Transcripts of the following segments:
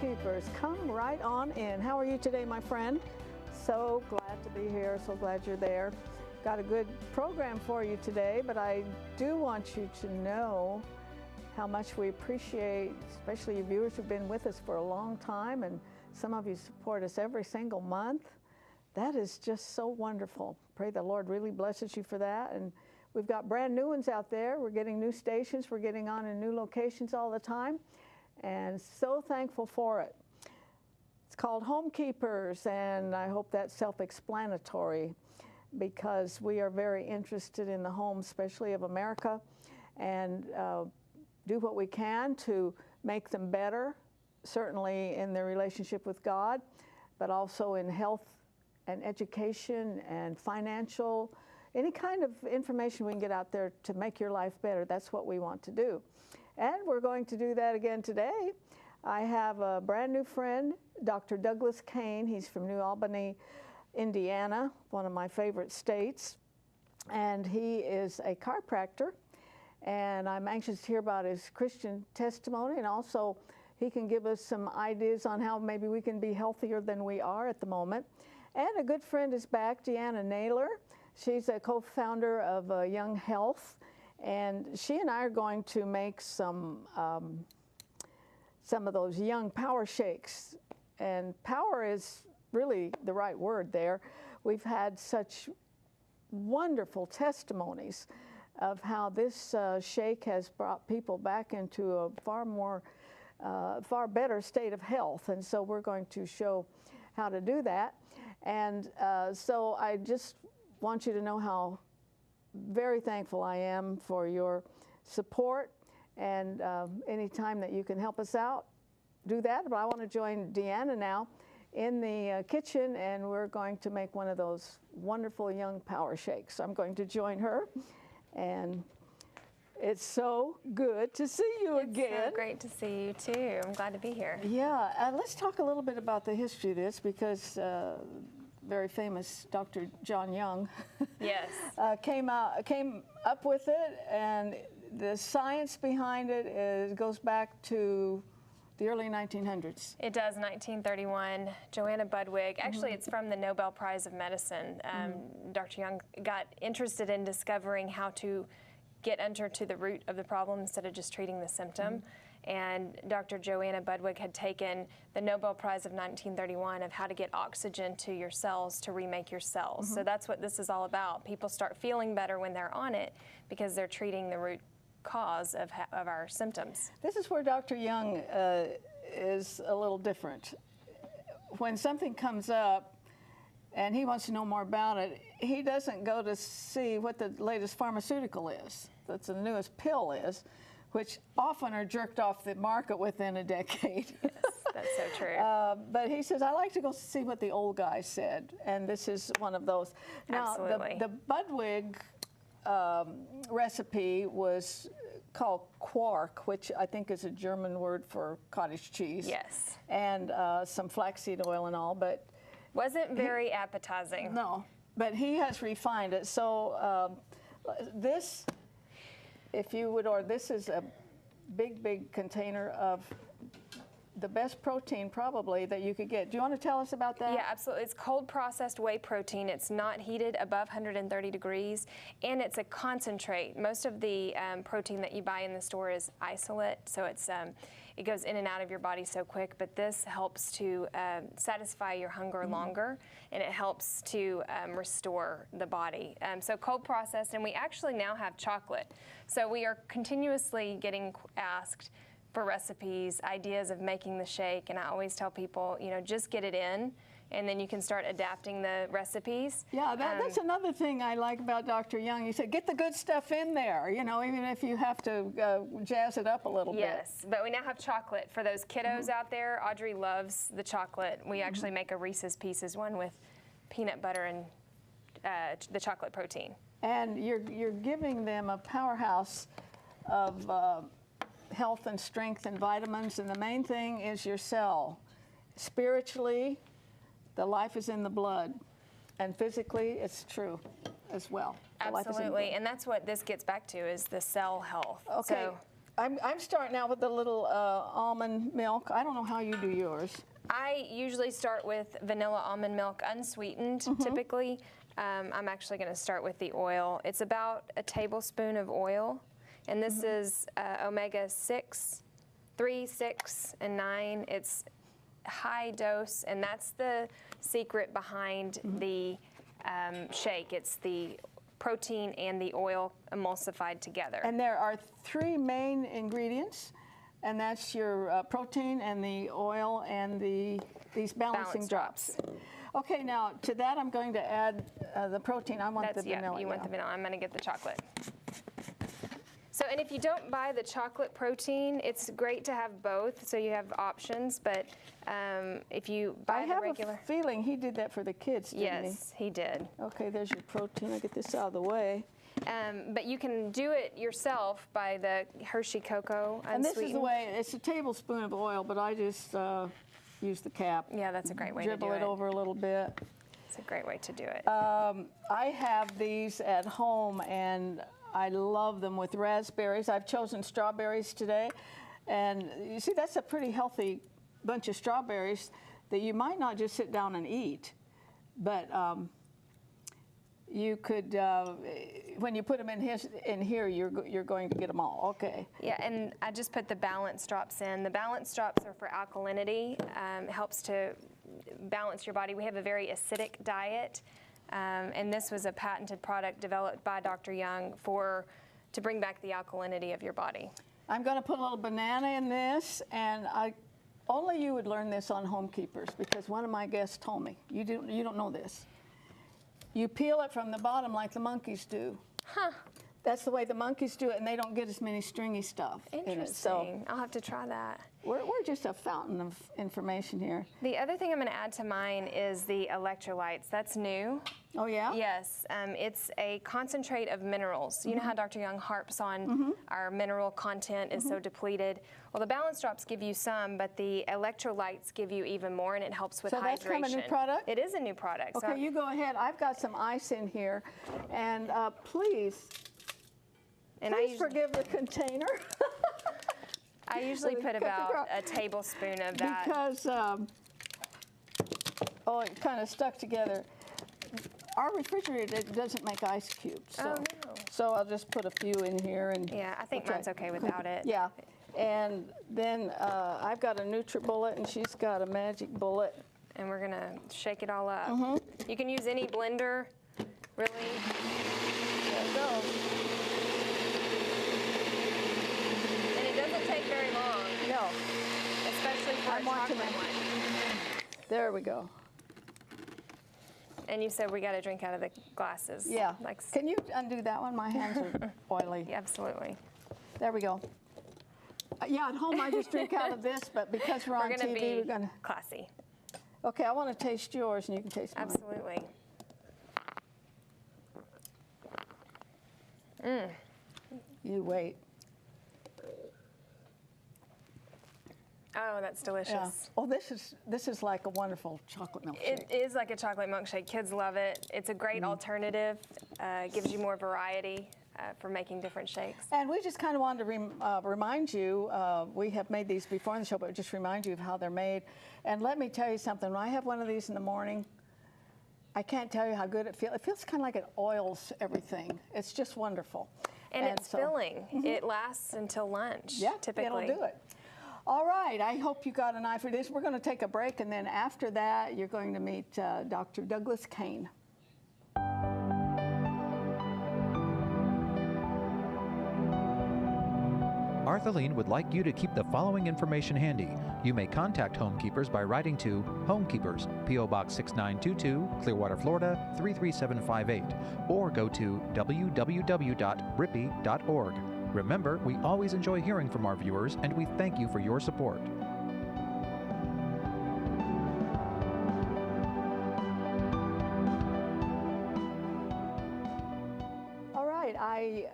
Keepers. Come right on in. How are you today, my friend? So glad to be here. So glad you're there. Got a good program for you today, but I do want you to know how much we appreciate, especially you viewers who've been with us for a long time, and some of you support us every single month. That is just so wonderful. Pray the Lord really blesses you for that. And we've got brand new ones out there. We're getting new stations. We're getting on in new locations all the time. And so thankful for it. It's called Home Keepers, and I hope that's self-explanatory because we are very interested in the home, especially of America, and do what we can to make them better, certainly in their relationship with God, but also in health and education and financial, any kind of information we can get out there to make your life better. That's what we want to do. And we're going to do that again today. I have a brand new friend, Dr. Douglas Kane. He's from New Albany, Indiana, one of my favorite states. And he is a chiropractor. And I'm anxious to hear about his Christian testimony. And also, he can give us some ideas on how maybe we can be healthier than we are at the moment. And a good friend is back, Deanna Naylor. She's a co-founder of Young Health. And she and I are going to make some of those young power shakes. And power is really the right word there. We've had such wonderful testimonies of how this shake has brought people back into a far better state of health. And so we're going to show how to do that. And so I just want you to know how very thankful I am for your support, and any time that you can help us out, do that. But I want to join Deanna now in the kitchen, and we're going to make one of those wonderful young power shakes. I'm going to join her, and it's so good to see you again. It's so great to see you too. I'm glad to be here. Yeah, let's talk a little bit about the history of this, because very famous Dr. John Young Yes. came up with it, and the science behind it goes back to the early 1900s. It does, 1931. Joanna Budwig. Actually, it's from the Nobel Prize of Medicine. Dr. Young got interested in discovering how to get to the root of the problem instead of just treating the symptom. And Dr. Joanna Budwig had taken the Nobel Prize of 1931 of how to get oxygen to your cells to remake your cells. So that's what this is all about. People start feeling better when they're on it because they're treating the root cause of our symptoms. This is where Dr. Young is a little different. When something comes up and he wants to know more about it, he doesn't go to see what the latest pharmaceutical is, that's the newest pill is, which often are jerked off the market within a decade. Yes, that's so true. But he says, I like to go see what the old guy said, and this is one of those. Now, Absolutely. the Budwig recipe was called quark, which I think is a German word for cottage cheese. Yes. And some flaxseed oil and all, but wasn't very appetizing. no, but he has refined it. So this, if you would, or this is a big container of the best protein probably that you could get. Do you want to tell us about that? Yeah, absolutely. It's cold processed whey protein. It's not heated above 130 degrees, and it's a concentrate. Most of the protein that you buy in the store is isolate, so it goes in and out of your body so quick, but this helps to satisfy your hunger longer, and it helps to restore the body. So cold processed, and we actually now have chocolate. So we are continuously getting asked for recipes, ideas of making the shake, and I always tell people, just get it in, and then you can start adapting the recipes. Yeah, that's another thing I like about Dr. Young. He said, get the good stuff in there, even if you have to jazz it up a little bit. Yes, but we now have chocolate for those kiddos out there. Audrey loves the chocolate. We actually make a Reese's Pieces one with peanut butter and the chocolate protein. And you're giving them a powerhouse of health and strength and vitamins, and the main thing is your cell. Spiritually, the life is in the blood, and physically, it's true as well. Absolutely, and that's what this gets back to, is the cell health. Okay, I'm starting out with a little almond milk. I don't know how you do yours. I usually start with vanilla almond milk, unsweetened, typically. I'm actually going to start with the oil. It's about a tablespoon of oil, and this is omega-6, 3, 6, and 9. It's high dose, and that's the secret behind the shake. It's the protein and the oil emulsified together. And there are 3 main ingredients, and that's your protein and the oil and these balancing Balance drops. Okay, now to that I'm going to add the protein. I want the vanilla. You want the vanilla. I'm going to get the chocolate. So, and if you don't buy the chocolate protein, it's great to have both, so you have options. But if you buy the regular, I have a feeling he did that for the kids, didn't he? yes, he did. Okay, there's your protein. I'll get this out of the way. But you can do it yourself by the Hershey Cocoa And this is the unsweetened. way. It's a tablespoon of oil, but I just use the cap. Yeah, that's a great way to do Dribble it over a little bit. It's a great way to do it. I have these at home, and I love them with raspberries. I've chosen strawberries today. And you see, that's a pretty healthy bunch of strawberries that you might not just sit down and eat. But you could, when you put them in here, you're going to get them all. Okay. Yeah, and I just put the balance drops in. The balance drops are for alkalinity. It helps to balance your body. We have a very acidic diet. And this was a patented product developed by Dr. Young to bring back the alkalinity of your body. I'm going to put a little banana in this, and only you would learn this on Home Keepers, because one of my guests told me. You don't know this. You peel it from the bottom like the monkeys do. Huh. That's the way the monkeys do it, and they don't get as many stringy stuff in it. So Interesting. I'll have to try that. we're just a fountain of information here. The other thing I'm going to add to mine is the electrolytes. That's new. Oh, yeah? Yes, it's a concentrate of minerals. You know how Dr. Young harps on our mineral content is so depleted. Well, the balance drops give you some, but the electrolytes give you even more, and it helps with So hydration. that's kind of a new product? It is a new product. Okay, So you go ahead. I've got some ice in here, and please forgive the container. I usually put about a tablespoon of that. Because, it kind of stuck together. Our refrigerator doesn't make ice cubes. So, Oh, no. So I'll just put a few in here. And Yeah, I think mine's okay without it. Yeah. And then I've got a NutriBullet, and she's got a Magic Bullet. And we're going to shake it all up. You can use any blender, really. There it goes. And it doesn't take very long, No, especially for I'm a watching chocolate it. one. there we go. And you said we got to drink out of the glasses. Yeah. Like, Can you undo that one? My hands are oily. yeah, absolutely. There we go. Yeah, at home I just drink out of this, but because we're on We're going to TV, we're be going to. classy. Okay, I want to taste yours, and you can taste mine. Absolutely. You wait. Oh, that's delicious. Yeah. Oh, this is like a wonderful chocolate milkshake. It is like a chocolate milkshake. Kids love it. It's a great alternative. Gives you more variety for making different shakes. And we just kind of wanted to remind you, we have made these before in the show, but just remind you of how they're made. And let me tell you something, when I have one of these in the morning, I can't tell you how good it feels. It feels kind of like it oils everything. It's just wonderful. And it's filling. It lasts until lunch, Yeah, typically. it'll do it. All right, I hope you got an eye for this. We're going to take a break, and then after that, you're going to meet Dr. Douglas Kane. Artheline would like you to keep the following information handy. You may contact Homekeepers by writing to Homekeepers, P.O. Box 6922, Clearwater, Florida 33758, or go to www.rippy.org. Remember, we always enjoy hearing from our viewers, and we thank you for your support. All right, I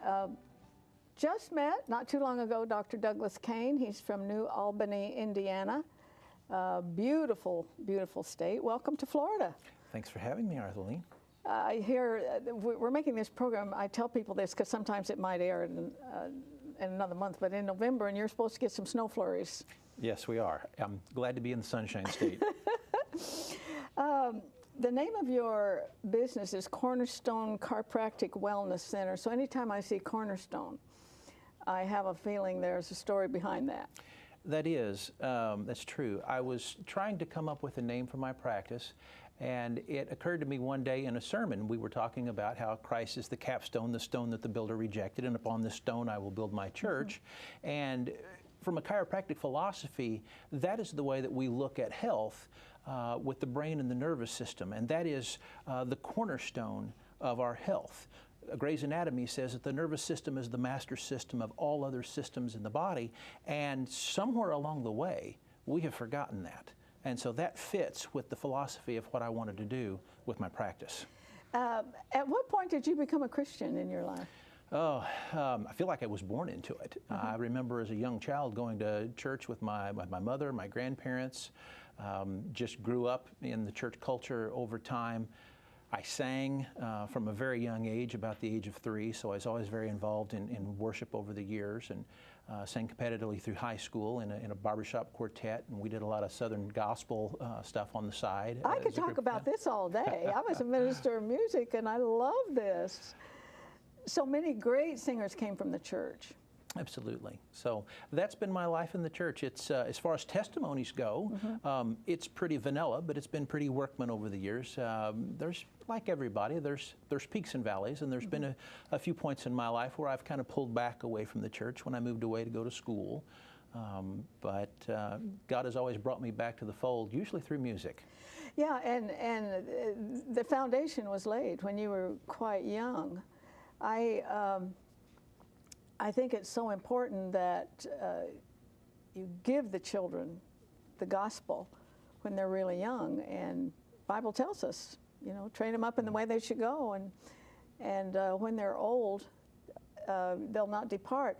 just met, not too long ago, Dr. Douglas Kane. He's from New Albany, Indiana. Beautiful, beautiful state. Welcome to Florida. Thanks for having me, Artheline. I hear we're making this program. I tell people this because sometimes it might air in another month, but in November, and you're supposed to get some snow flurries. Yes, we are. I'm glad to be in the Sunshine State. The name of your business is Cornerstone Chiropractic Wellness Center. So anytime I see Cornerstone, I have a feeling there's a story behind that. That's true. I was trying to come up with a name for my practice, and it occurred to me one day in a sermon. We were talking about how Christ is the capstone, the stone that the builder rejected, and upon this stone I will build my church. Mm-hmm. And from a chiropractic philosophy, that is the way that we look at health with the brain and the nervous system, and that is the cornerstone of our health. Gray's Anatomy says that the nervous system is the master system of all other systems in the body, and somewhere along the way, we have forgotten that. And so that fits with the philosophy of what I wanted to do with my practice. At what point did you become a Christian in your life? I feel like I was born into it. I remember as a young child going to church with my mother, my grandparents, just grew up in the church culture over time. I sang from a very young age, about the age of 3, so I was always very involved in worship over the years, and sang competitively through high school in a barbershop quartet, and we did a lot of Southern gospel stuff on the side. I could talk about this all day. I was a minister of music, and I love this. So many great singers came from the church. Absolutely. So that's been my life in the church. It's as far as testimonies go, it's pretty vanilla, but it's been pretty workman over the years. There's, like everybody, there's peaks and valleys, and there's been a few points in my life where I've kind of pulled back away from the church when I moved away to go to school. But God has always brought me back to the fold, usually through music. Yeah, and the foundation was laid when you were quite young. I think it's so important that you give the children the gospel when they're really young, and Bible tells us, you know, train them up in the way they should go, and when they're old, they'll not depart.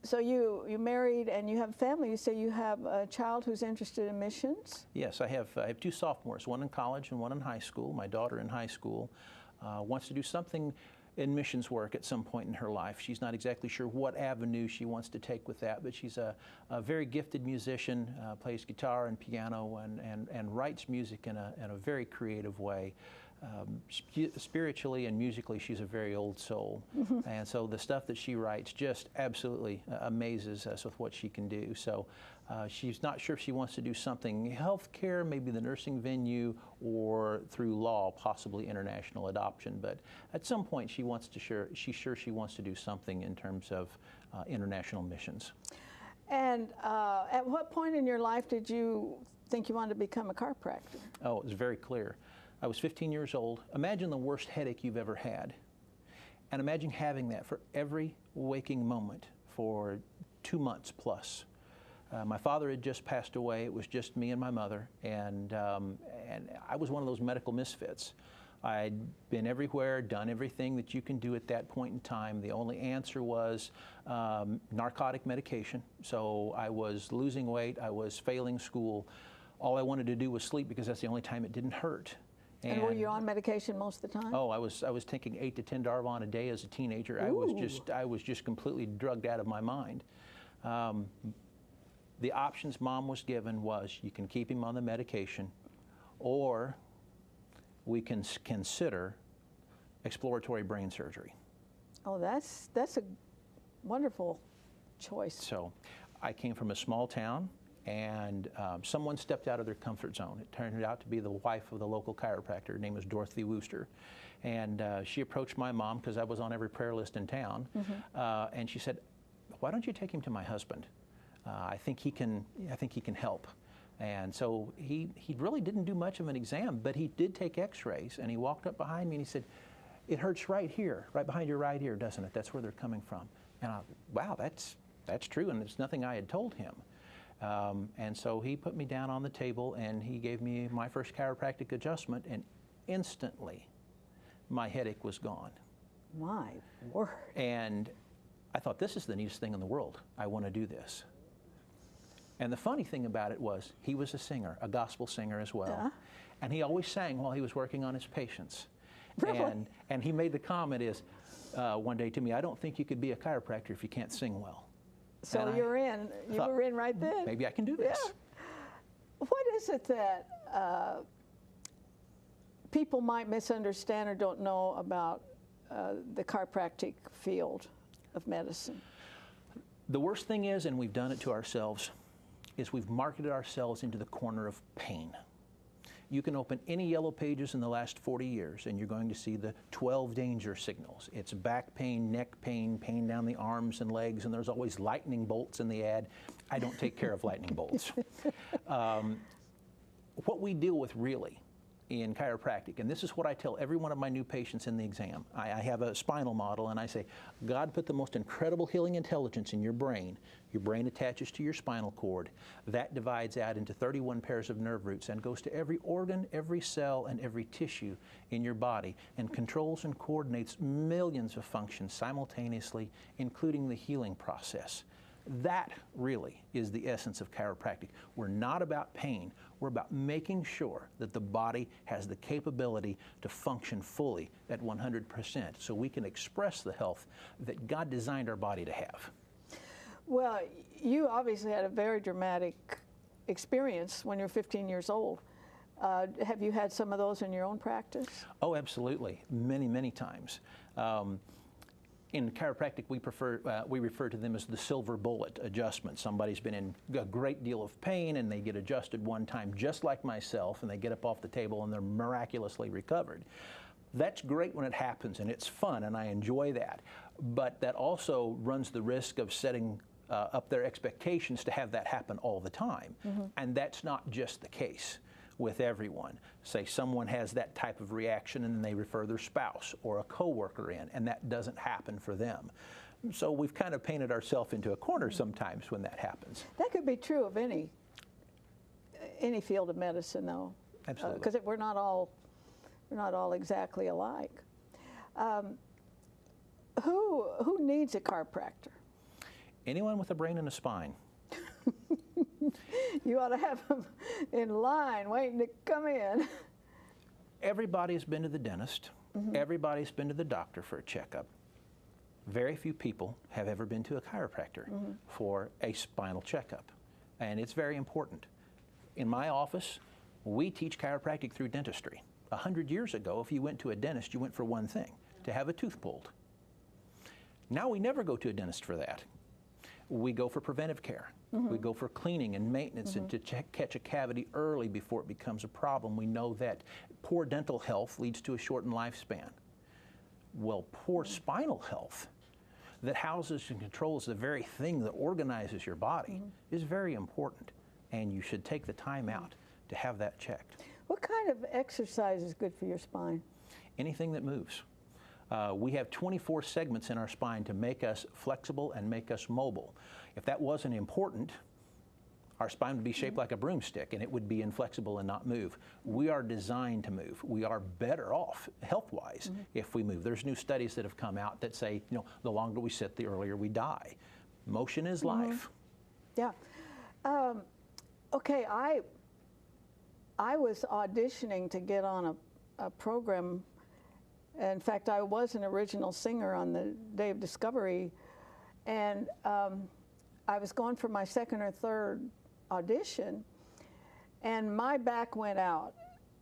So you married and you have family. You say you have a child who's interested in missions? Yes, I have 2 sophomores, one in college and one in high school. My daughter in high school wants to do something in missions work at some point in her life. She's not exactly sure what avenue she wants to take with that, but she's a very gifted musician, plays guitar and piano, and writes music in a very creative way. Spiritually and musically, she's a very old soul. And so the stuff that she writes just absolutely amazes us with what she can do. So she's not sure if she wants to do something healthcare, maybe the nursing venue, or through law, possibly international adoption. But at some point, she's sure she wants to do something in terms of international missions. And at what point in your life did you think you wanted to become a chiropractor? Oh, it was very clear. I was 15 years old. Imagine the worst headache you've ever had. And imagine having that for every waking moment for 2 months plus. My father had just passed away. It was just me and my mother. And I was one of those medical misfits. I'd been everywhere, done everything that you can do at that point in time. The only answer was narcotic medication. So I was losing weight. I was failing school. All I wanted to do was sleep because that's the only time it didn't hurt. And were you on medication most of the time? Oh, I was taking 8 to 10 Darvon a day as a teenager. I was just completely drugged out of my mind. The options Mom was given was, you can keep him on the medication, or we can consider exploratory brain surgery. Oh, that's a wonderful choice. So I came from a small town, and someone stepped out of their comfort zone. It turned out to be the wife of the local chiropractor. Her name was Dorothy Wooster. And she approached my mom, because I was on every prayer list in town, and she said, "Why don't you take him to my husband? I think he can help." And so he really didn't do much of an exam, but he did take x-rays, and he walked up behind me and he said, "It hurts right here, right behind your right ear, doesn't it? That's where they're coming from." And wow, that's true, and it's nothing I had told him. And so he put me down on the table, and he gave me my first chiropractic adjustment, and instantly my headache was gone. My word. And I thought, this is the neatest thing in the world. I want to do this. And the funny thing about it was, he was a singer, a gospel singer as well. And he always sang while he was working on his patients. Really? And he made the comment is, one day to me, I don't think you could be a chiropractor if you can't sing well. So And you're in. You thought, were in right then. Maybe I can do this. Yeah. What is it that people might misunderstand or don't know about the chiropractic field of medicine? The worst thing is, and we've done it to ourselves, is we've marketed ourselves into the corner of pain. You can open any Yellow Pages in the last 40 years and you're going to see the 12 danger signals. It's back pain, neck pain, pain down the arms and legs, and there's always lightning bolts in the ad. I don't take care of lightning bolts. What we deal with really in chiropractic, and this is what I tell every one of my new patients in the exam. I have a spinal model and I say, God put the most incredible healing intelligence in your brain. Your brain attaches to your spinal cord. That divides out into 31 pairs of nerve roots and goes to every organ, every cell, and every tissue in your body and controls and coordinates millions of functions simultaneously, including the healing process. That really is the essence of chiropractic. We're not about pain. We're about making sure that the body has the capability to function fully at 100% so we can express the health that God designed our body to have. Well, you obviously had a very dramatic experience when you were 15 years old. Have you had some of those in your own practice? Oh, absolutely. Many, many times. In chiropractic, we refer to them as the silver bullet adjustment. Somebody's been in a great deal of pain and they get adjusted one time, just like myself, and they get up off the table and they're miraculously recovered. That's great when it happens and it's fun and I enjoy that. But that also runs the risk of setting up their expectations to have that happen all the time. Mm-hmm. And that's not just the case with everyone. Say someone has that type of reaction and then they refer their spouse or a coworker in, and that doesn't happen for them. So we've kind of painted ourselves into a corner sometimes when that happens. That could be true of any field of medicine, though. Absolutely. Because we're not all exactly alike. Who needs a chiropractor? Anyone with a brain and a spine. You ought to have them in line waiting to come in. Everybody's been to the dentist. Mm-hmm. Everybody's been to the doctor for a checkup. Very few people have ever been to a chiropractor mm-hmm. for a spinal checkup. And it's very important. In my office, we teach chiropractic through dentistry. 100 years ago, if you went to a dentist, you went for one thing, to have a tooth pulled. Now we never go to a dentist for that. We go for preventive care. Mm-hmm. We go for cleaning and maintenance mm-hmm. and to catch a cavity early before it becomes a problem. We know that poor dental health leads to a shortened lifespan. Well, poor mm-hmm. spinal health that houses and controls the very thing that organizes your body mm-hmm. is very important, and you should take the time out to have that checked. What kind of exercise is good for your spine? Anything that moves. We have 24 segments in our spine to make us flexible and make us mobile. If that wasn't important, our spine would be shaped like a broomstick and it would be inflexible and not move. We are designed to move. We are better off health-wise if we move. There's new studies that have come out that say, the longer we sit, the earlier we die. Motion is life. Yeah. Okay, I was auditioning to get on a program. In fact, I was an original singer on the Day of Discovery, and I was going for my second or third audition, and my back went out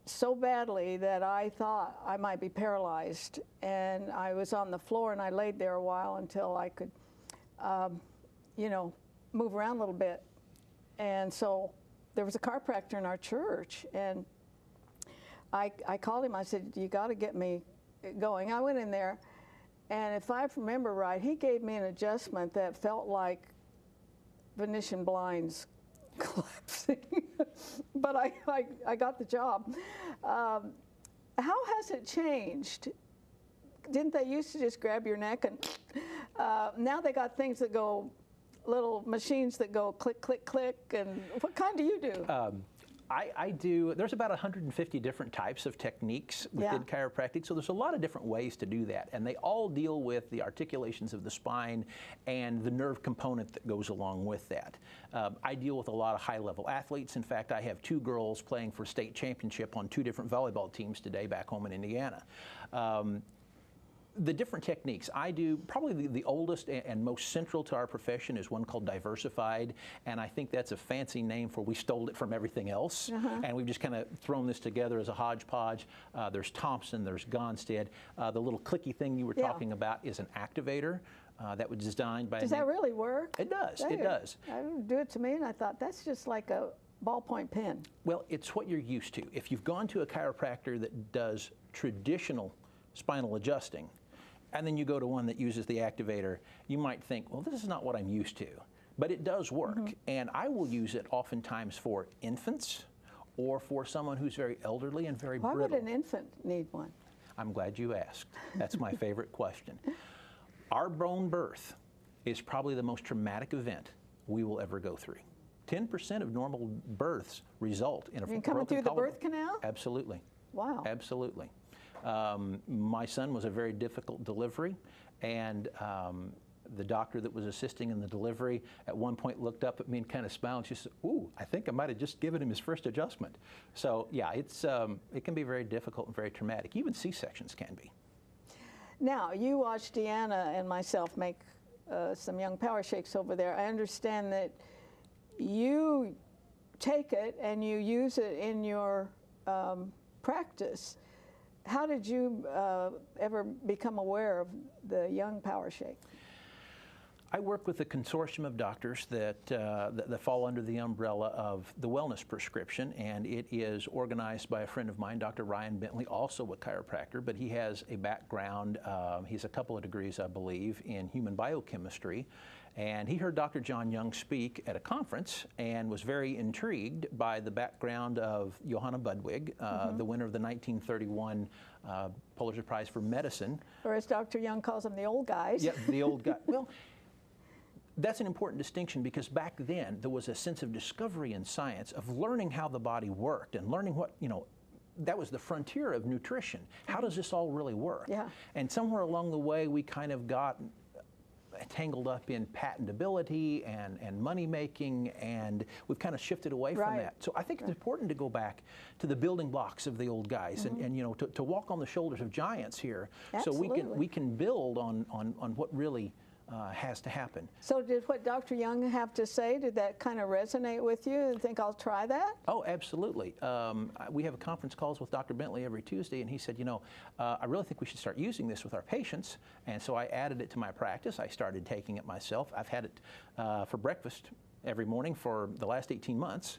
so badly that I thought I might be paralyzed, and I was on the floor, and I laid there a while until I could, move around a little bit. And so there was a chiropractor in our church, and I called him. I said, "You got to get me going." I went in there, and if I remember right, he gave me an adjustment that felt like Venetian blinds collapsing. But I got the job. How has it changed? Didn't they used to just grab your neck and now they got things that go, little machines that go click, click, click, and what kind do you do? I do, there's about 150 different types of techniques within chiropractic, so there's a lot of different ways to do that, and they all deal with the articulations of the spine and the nerve component that goes along with that. I deal with a lot of high-level athletes. In fact, I have 2 girls playing for state championship on 2 different volleyball teams today back home in Indiana. the different techniques. I do probably the oldest and most central to our profession is one called diversified, and I think that's a fancy name for we stole it from everything else, and we've just kind of thrown this together as a hodgepodge. There's Thompson, there's Gonstead. The little clicky thing you were talking about is an activator. That was designed by. Does that really work? It does. It does. I would do it to me, and I thought that's just like a ballpoint pen. Well, it's what you're used to. If you've gone to a chiropractor that does traditional spinal adjusting, and then you go to one that uses the activator, you might think, well, this is not what I'm used to. But it does work, and I will use it oftentimes for infants or for someone who's very elderly and very brittle. Why would an infant need one? I'm glad you asked. That's my favorite question. Our bone birth is probably the most traumatic event we will ever go through. 10% of normal births result in a broken coming through the collarbone. birth canal? Absolutely. Wow. Absolutely. My son was a very difficult delivery, and the doctor that was assisting in the delivery at one point looked up at me and kind of smiled, and she said, "Ooh, I think I might have just given him his first adjustment." So yeah, it can be very difficult and very traumatic. Even C-sections can be. Now, you watched Deanna and myself make some young power shakes over there. I understand that you take it and you use it in your practice. How did you ever become aware of the Young Power Shake? I work with a consortium of doctors that fall under the umbrella of the wellness prescription, and it is organized by a friend of mine, Dr. Ryan Bentley, also a chiropractor, but he has a background, he's a couple of degrees, I believe, in human biochemistry. And he heard Dr. John Young speak at a conference and was very intrigued by the background of Johanna Budwig, the winner of the 1931 Pulitzer Prize for Medicine. Or as Dr. Young calls them, the old guys. Yeah, the old guy. Well, that's an important distinction because back then there was a sense of discovery in science, of learning how the body worked and learning what, that was the frontier of nutrition. How does this all really work? Yeah. And somewhere along the way we kind of got tangled up in patentability and money making, and we've kind of shifted away from that. So I think it's important to go back to the building blocks of the old guys and to walk on the shoulders of giants here. Absolutely. So we can build on what really has to happen. So did what Dr. Young have to say, did that kind of resonate with you and think I'll try that? Oh, absolutely. We have a conference calls with Dr. Bentley every Tuesday, and he said, I really think we should start using this with our patients. And so I added it to my practice. I started taking it myself. I've had it for breakfast every morning for the last 18 months.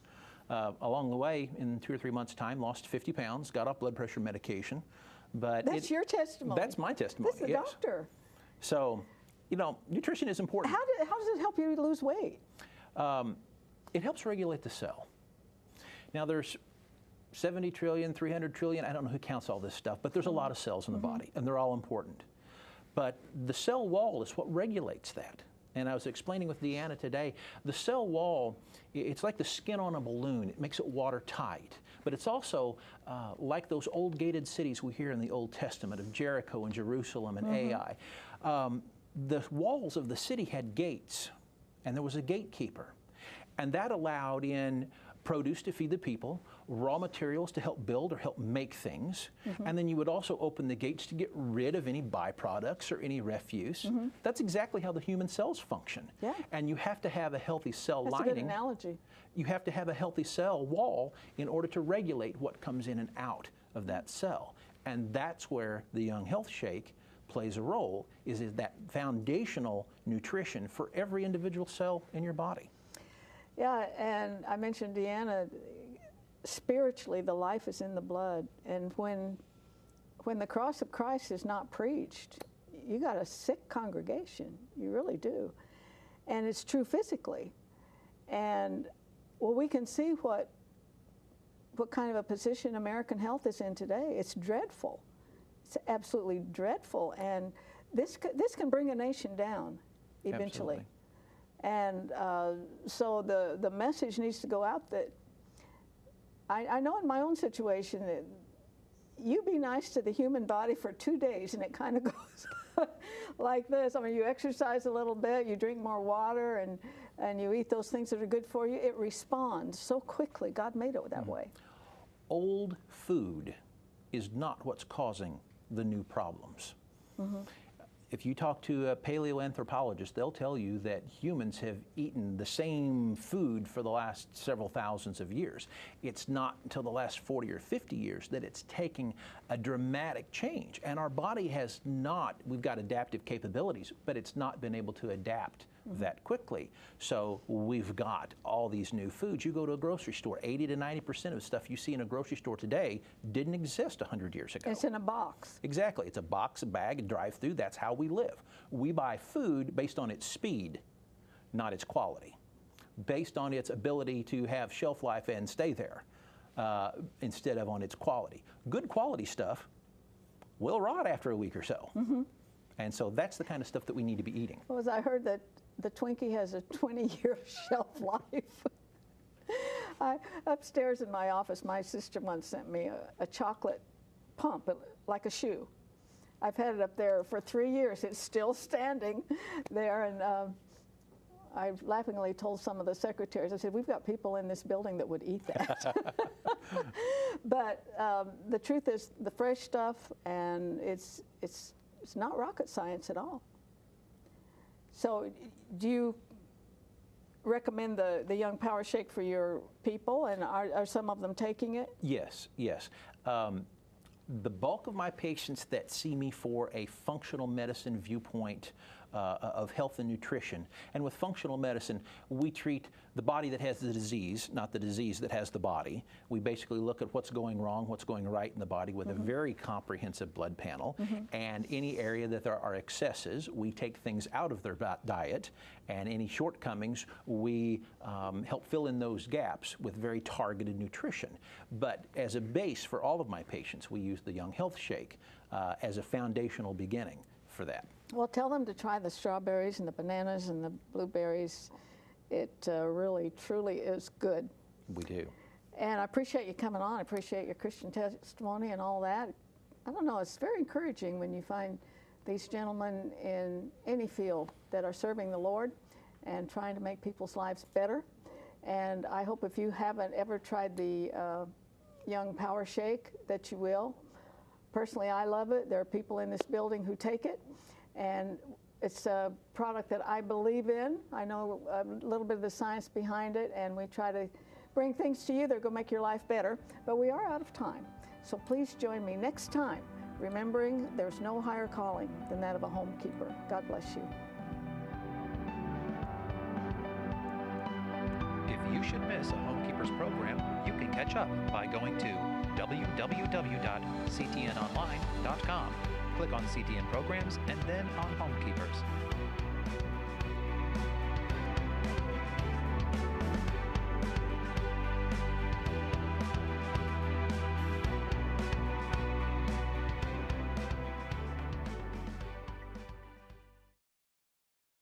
Along the way, in 2 or 3 months' time, lost 50 pounds, got off blood pressure medication. But that's your testimony. That's my testimony. That's the doctor. So, nutrition is important. How does it help you lose weight? It helps regulate the cell. Now there's 70 trillion, 300 trillion, I don't know who counts all this stuff, but there's a lot of cells in the body, and they're all important. But the cell wall is what regulates that. And I was explaining with Deanna today, the cell wall, it's like the skin on a balloon. It makes it watertight. But it's also like those old gated cities we hear in the Old Testament of Jericho and Jerusalem and Ai. The walls of the city had gates, and there was a gatekeeper. And that allowed in produce to feed the people, raw materials to help build or help make things, and then you would also open the gates to get rid of any byproducts or any refuse. That's exactly how the human cells function. Yeah. And you have to have a healthy cell lining. That's a good analogy. You have to have a healthy cell wall in order to regulate what comes in and out of that cell. And that's where the Young Health Shake plays a role, is that foundational nutrition for every individual cell in your body. Yeah, and I mentioned Deanna, spiritually the life is in the blood, and when the cross of Christ is not preached, you got a sick congregation, you really do. And it's true physically. And well, we can see what kind of a position American health is in today. It's dreadful. It's absolutely dreadful, and this can bring a nation down eventually. Absolutely. And so the message needs to go out that I know in my own situation that you be nice to the human body for 2 days and it kind of goes like this. I mean, you exercise a little bit, you drink more water, and you eat those things that are good for you. It responds so quickly. God made it that way. Old food is not what's causing the new problems. If you talk to a paleoanthropologist, they'll tell you that humans have eaten the same food for the last several thousands of years. It's not until the last 40 or 50 years that it's taking a dramatic change. And our body has not, we've got adaptive capabilities, but it's not been able to adapt that quickly. So we've got all these new foods. You go to a grocery store, 80 to 90% of the stuff you see in a grocery store today didn't exist 100 years ago. It's in a box. Exactly. It's a box, a bag, a drive-through. That's how we live. We buy food based on its speed, not its quality, based on its ability to have shelf life and stay there, instead of on its quality. Good quality stuff will rot after a week or so. And so that's the kind of stuff that we need to be eating. Well, as I heard that the Twinkie has a 20-year shelf life. Upstairs in my office, my sister once sent me a chocolate pump, like a shoe. I've had it up there for 3 years. It's still standing there, and I laughingly told some of the secretaries, I said, we've got people in this building that would eat that. But the truth is, the fresh stuff, and it's not rocket science at all. So do you recommend the Young Power Shake for your people, and are some of them taking it? Yes, yes. The bulk of my patients that see me for a functional medicine viewpoint of health and nutrition, and with functional medicine, we treat the body that has the disease, not the disease that has the body. We basically look at what's going wrong, what's going right in the body with a very comprehensive blood panel, and any area that there are excesses, we take things out of their diet, and any shortcomings, we help fill in those gaps with very targeted nutrition. But as a base for all of my patients, we use the Young Health Shake as a foundational beginning for that. Well, tell them to try the strawberries and the bananas and the blueberries. It really, truly is good. We do. And I appreciate you coming on. I appreciate your Christian testimony and all that. I don't know, it's very encouraging when you find these gentlemen in any field that are serving the Lord and trying to make people's lives better. And I hope if you haven't ever tried the Young Power Shake that you will. Personally, I love it. There are people in this building who take it. And it's a product that I believe in. I know a little bit of the science behind it, and we try to bring things to you that are going to make your life better. But we are out of time. So please join me next time, remembering there's no higher calling than that of a homekeeper. God bless you. If you should miss a Homekeepers program, you can catch up by going to www.ctnonline.com. Click on CTN Programs and then on Homekeepers.